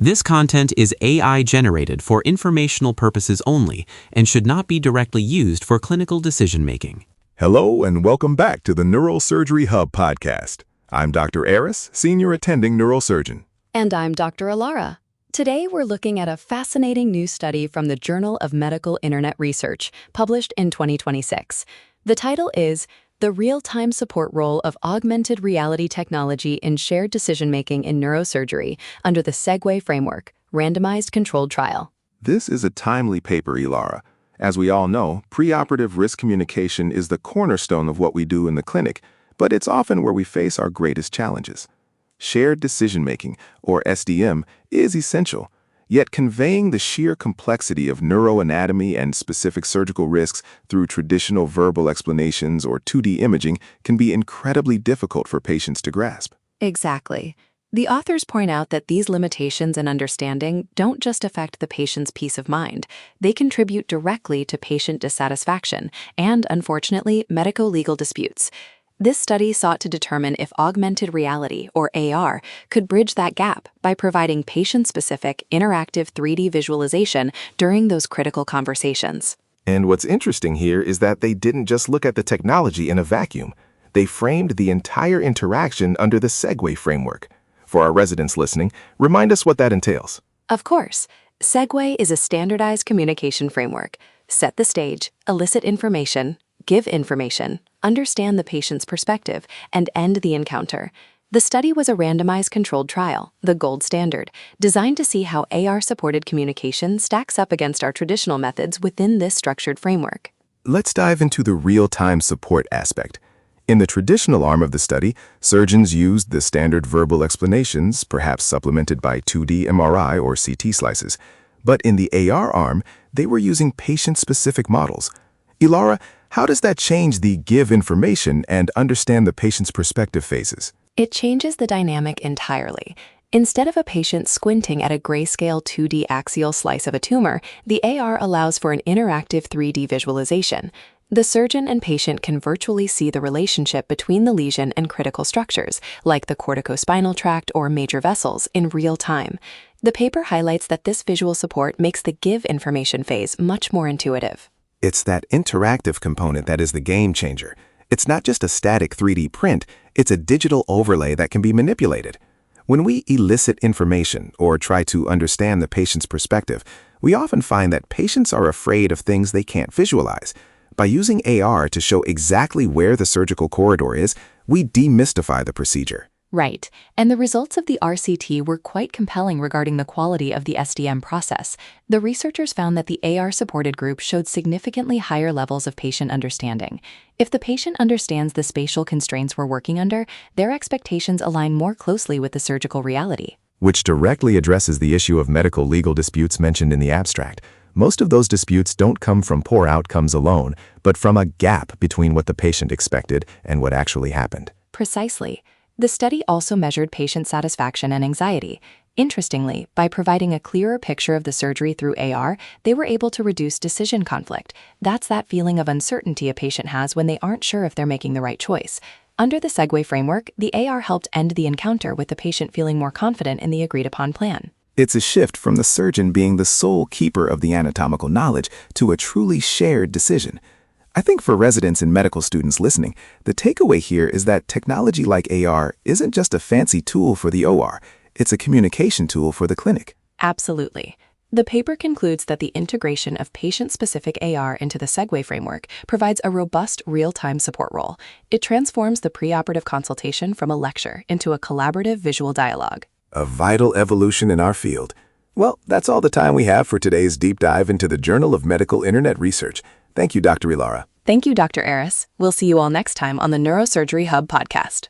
This content is AI generated for informational purposes only and should not be directly used for clinical decision-making. Hello and welcome back to the Neurosurgery Hub podcast. I'm Dr. Aris, Senior Attending Neurosurgeon. And I'm Dr. Alara. Today we're looking at a fascinating new study from the Journal of Medical Internet Research, published in 2026. The title is The Real-Time Support Role of Augmented Reality Technology in Shared Decision-Making in Neurosurgery under the Segway Framework, Randomized Controlled Trial. This is a timely paper, Ilara. As we all know, preoperative risk communication is the cornerstone of what we do in the clinic, but it's often where we face our greatest challenges. Shared decision-making, or SDM, is essential, yet conveying the sheer complexity of neuroanatomy and specific surgical risks through traditional verbal explanations or 2D imaging can be incredibly difficult for patients to grasp. Exactly. The authors point out that these limitations in understanding don't just affect the patient's peace of mind. They contribute directly to patient dissatisfaction and, unfortunately, medico-legal disputes. This study sought to determine if augmented reality, or AR, could bridge that gap by providing patient-specific, interactive 3D visualization during those critical conversations. And what's interesting here is that they didn't just look at the technology in a vacuum. They framed the entire interaction under the Segway framework. For our residents listening, remind us what that entails. Of course, Segway is a standardized communication framework. Set the stage, elicit information, give information, understand the patient's perspective, and end the encounter. The study was a randomized controlled trial, the gold standard, designed to see how AR-supported communication stacks up against our traditional methods within this structured framework. Let's dive into the real-time support aspect. In the traditional arm of the study, surgeons used the standard verbal explanations, perhaps supplemented by 2D MRI or CT slices. But in the AR arm, they were using patient-specific models. Ilara, how does that change the give information and understand the patient's perspective phases? It changes the dynamic entirely. Instead of a patient squinting at a grayscale 2D axial slice of a tumor, the AR allows for an interactive 3D visualization. The surgeon and patient can virtually see the relationship between the lesion and critical structures, like the corticospinal tract or major vessels, in real time. The paper highlights that this visual support makes the give information phase much more intuitive. It's that interactive component that is the game changer. It's not just a static 3D print, it's a digital overlay that can be manipulated. When we elicit information or try to understand the patient's perspective, we often find that patients are afraid of things they can't visualize. By using AR to show exactly where the surgical corridor is, we demystify the procedure. Right, and the results of the RCT were quite compelling regarding the quality of the SDM process. The researchers found that the AR-supported group showed significantly higher levels of patient understanding. If the patient understands the spatial constraints we're working under, their expectations align more closely with the surgical reality. Which directly addresses the issue of medico-legal disputes mentioned in the abstract. Most of those disputes don't come from poor outcomes alone, but from a gap between what the patient expected and what actually happened. Precisely. The study also measured patient satisfaction and anxiety. Interestingly, by providing a clearer picture of the surgery through AR, they were able to reduce decision conflict. That's that feeling of uncertainty a patient has when they aren't sure if they're making the right choice. Under the Segway framework, the AR helped end the encounter with the patient feeling more confident in the agreed-upon plan. It's a shift from the surgeon being the sole keeper of the anatomical knowledge to a truly shared decision. I think for residents and medical students listening, the takeaway here is that technology like AR isn't just a fancy tool for the OR, it's a communication tool for the clinic. Absolutely. The paper concludes that the integration of patient-specific AR into the Segway framework provides a robust real-time support role. It transforms the preoperative consultation from a lecture into a collaborative visual dialogue. A vital evolution in our field. Well, that's all the time we have for today's deep dive into the Journal of Medical Internet Research. Thank you, Dr. Ilara. Thank you, Dr. Aris. We'll see you all next time on the Neurosurgery Hub podcast.